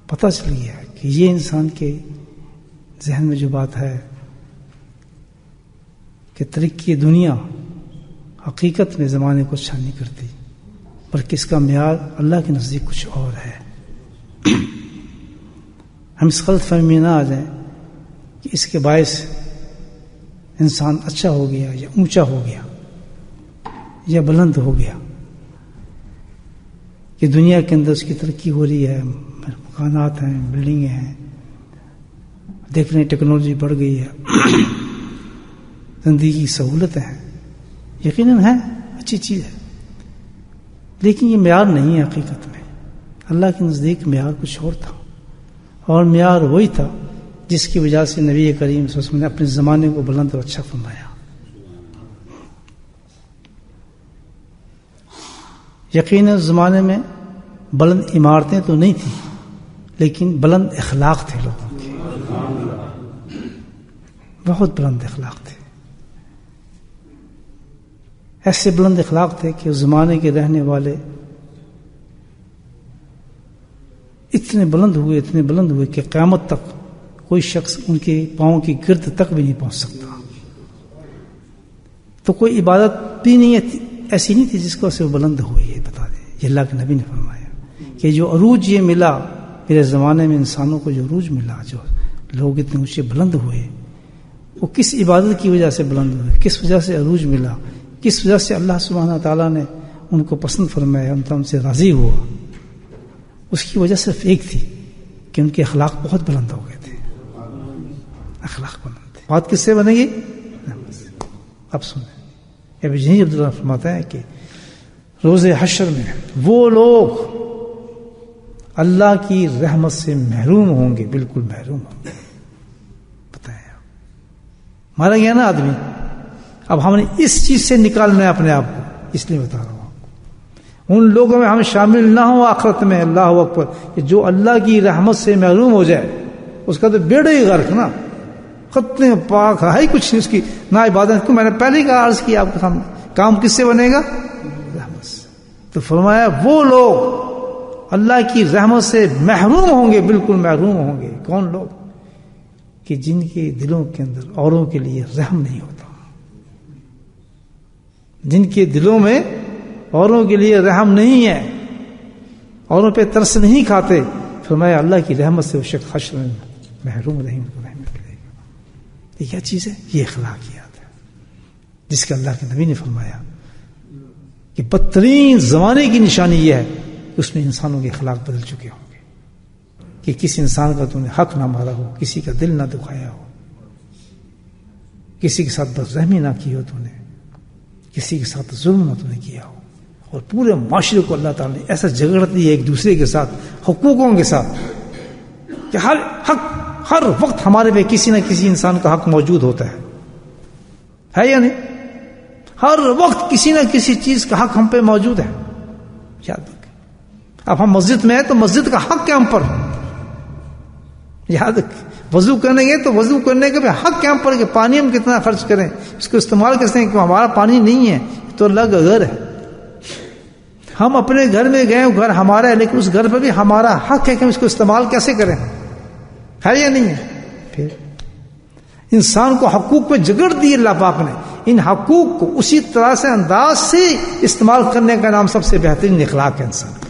پتہ چل گیا کہ یہ انسان کے ذہن میں جو بات ہے کہ ترقی دنیا حقیقت میں زمانے کو اچھا نہیں کرتی، بلکہ اس کا معیار اللہ کے نزدیک کچھ اور ہے۔ ہم اس غلط فہمی میں نہ آ جائیں کہ اس کے باعث انسان اچھا ہو گیا یا اونچا ہو گیا یا بلند ہو گیا، کہ دنیا کے اندر اس کی ترقی ہو رہی ہے، مکانات ہیں، بلڈنگیں ہیں، دیکھ رہے ہیں ٹیکنالوجی بڑھ گئی ہے، زندگی کی سہولتیں ہیں، یقیناً ہے اچھی چیز ہے، لیکن یہ معیار نہیں ہے حقیقت میں۔ اللہ کے نزدیک معیار کچھ اور تھا، اور معیار وہی تھا جس کی وجہ سے نبی کریم صلی اللہ علیہ وسلم نے اپنے زمانے کو بلند اور اچھا فرمایا۔ یقیناً زمانے میں بلند عمارتیں تو نہیں تھیں، لیکن بلند اخلاق تھے لوگوں کے، بہت بلند اخلاق تھے، ایسے بلند اخلاق تھے کہ اس زمانے کے رہنے والے اتنے بلند ہوئے کہ قیامت تک کوئی شخص ان کے پاؤں کی گرد تک بھی نہیں پہنچ سکتا۔ تو کوئی عبادت بھی نہیں ایسی نہیں تھی جس کو سے بلند ہوئے، یہ بتا دیں، یہ اللہ کے نبی نے فرمایا کہ جو عروج یہ ملا میرے زمانے میں، انسانوں کو جو عروج ملا، جو لوگ اتنے اونچے بلند ہوئے، وہ کس عبادت کی وجہ سے بلند ہوئے، کس وجہ سے عروج ملا، کس وجہ سے اللہ سبحانہ تعالیٰ نے ان کو پسند فرمایا، ان سے راضی ہوا۔ اس کی وجہ صرف ایک تھی کہ ان کے اخلاق بہت بلند ہو گئے تھے، اخلاق بلند تھے۔ بات کس سے بنے گی؟ اب سنیں، ابن جنید عبداللہ فرماتا ہے کہ روز حشر میں وہ لوگ اللہ کی رحمت سے محروم ہوں گے، بالکل محروم ہوں گے۔ بتائیں، مارا گیا نا آدمی، اب ہم نے اس چیز سے نکالنا ہے اپنے آپ کو، اس لیے بتا رہا ہوں ان لوگوں میں ہم شامل نہ ہوں آخرت میں۔ اللہ اکبر، کہ جو اللہ کی رحمت سے محروم ہو جائے اس کا تو بیڑا ہی غرق نا، ختم پاک ہے ہی کچھ نہیں اس کی، نہ عبادت کو۔ میں نے پہلے ہی عرض کیا آپ کے سامنے، کام کس سے بنے گا؟ رحمت سے۔ تو فرمایا وہ لوگ اللہ کی رحمت سے محروم ہوں گے، بالکل محروم ہوں گے۔ کون لوگ؟ کہ جن کے دلوں کے اندر اوروں کے لیے رحم نہیں ہوتا، جن کے دلوں میں اوروں کے لیے رحم نہیں ہے، اوروں پہ ترس نہیں کھاتے، فرمایا اللہ کی رحمت سے وہ شخص حشر میں محروم رہیں گے۔ یہ کیا چیز ہے؟ یہ اخلاقیات ہے جس کا اللہ کے نبی نے فرمایا کہ بدترین زمانے کی نشانی یہ ہے کہ اس میں انسانوں کے اخلاق بدل چکے ہوں گے، کہ کسی انسان کا تو نے حق نہ مارا ہو، کسی کا دل نہ دکھایا ہو، کسی کے ساتھ بدرحمی نہ کی ہو، تو نے کسی کے ساتھ ظلم نہ تو نے کیا ہو، اور پورے معاشرے کو اللہ تعالیٰ نے ایسا جگڑ دیا ایک دوسرے کے ساتھ، حقوقوں کے ساتھ، کہ ہر وقت ہمارے پہ کسی نہ کسی انسان کا حق موجود ہوتا ہے یا نہیں؟ ہر وقت کسی نہ کسی چیز کا حق ہم پہ موجود ہے، یاد رکھیں۔ اب ہم مسجد میں ہیں تو مسجد کا حق کیا ہم پر؟ یاد رکھیں، وضو کرنے گے تو وضو کرنے کا بھی حق کیا ہم پر، کہ پانی ہم کتنا خرچ کریں، اس کو استعمال کیسے ہیں، کہ ہمارا پانی نہیں ہے تو اللہ کا گھر ہے، ہم اپنے گھر میں گئے، گھر ہمارا ہے، لیکن اس گھر پہ بھی ہمارا حق ہے کہ ہم اس کو استعمال کیسے کریں، ہے یا نہیں ہے؟ پھر انسان کو حقوق پہ جگڑ دی اللہ پاک نے، ان حقوق کو اسی طرح سے انداز سے استعمال کرنے کا نام سب سے بہترین اخلاق ہے انسان کا۔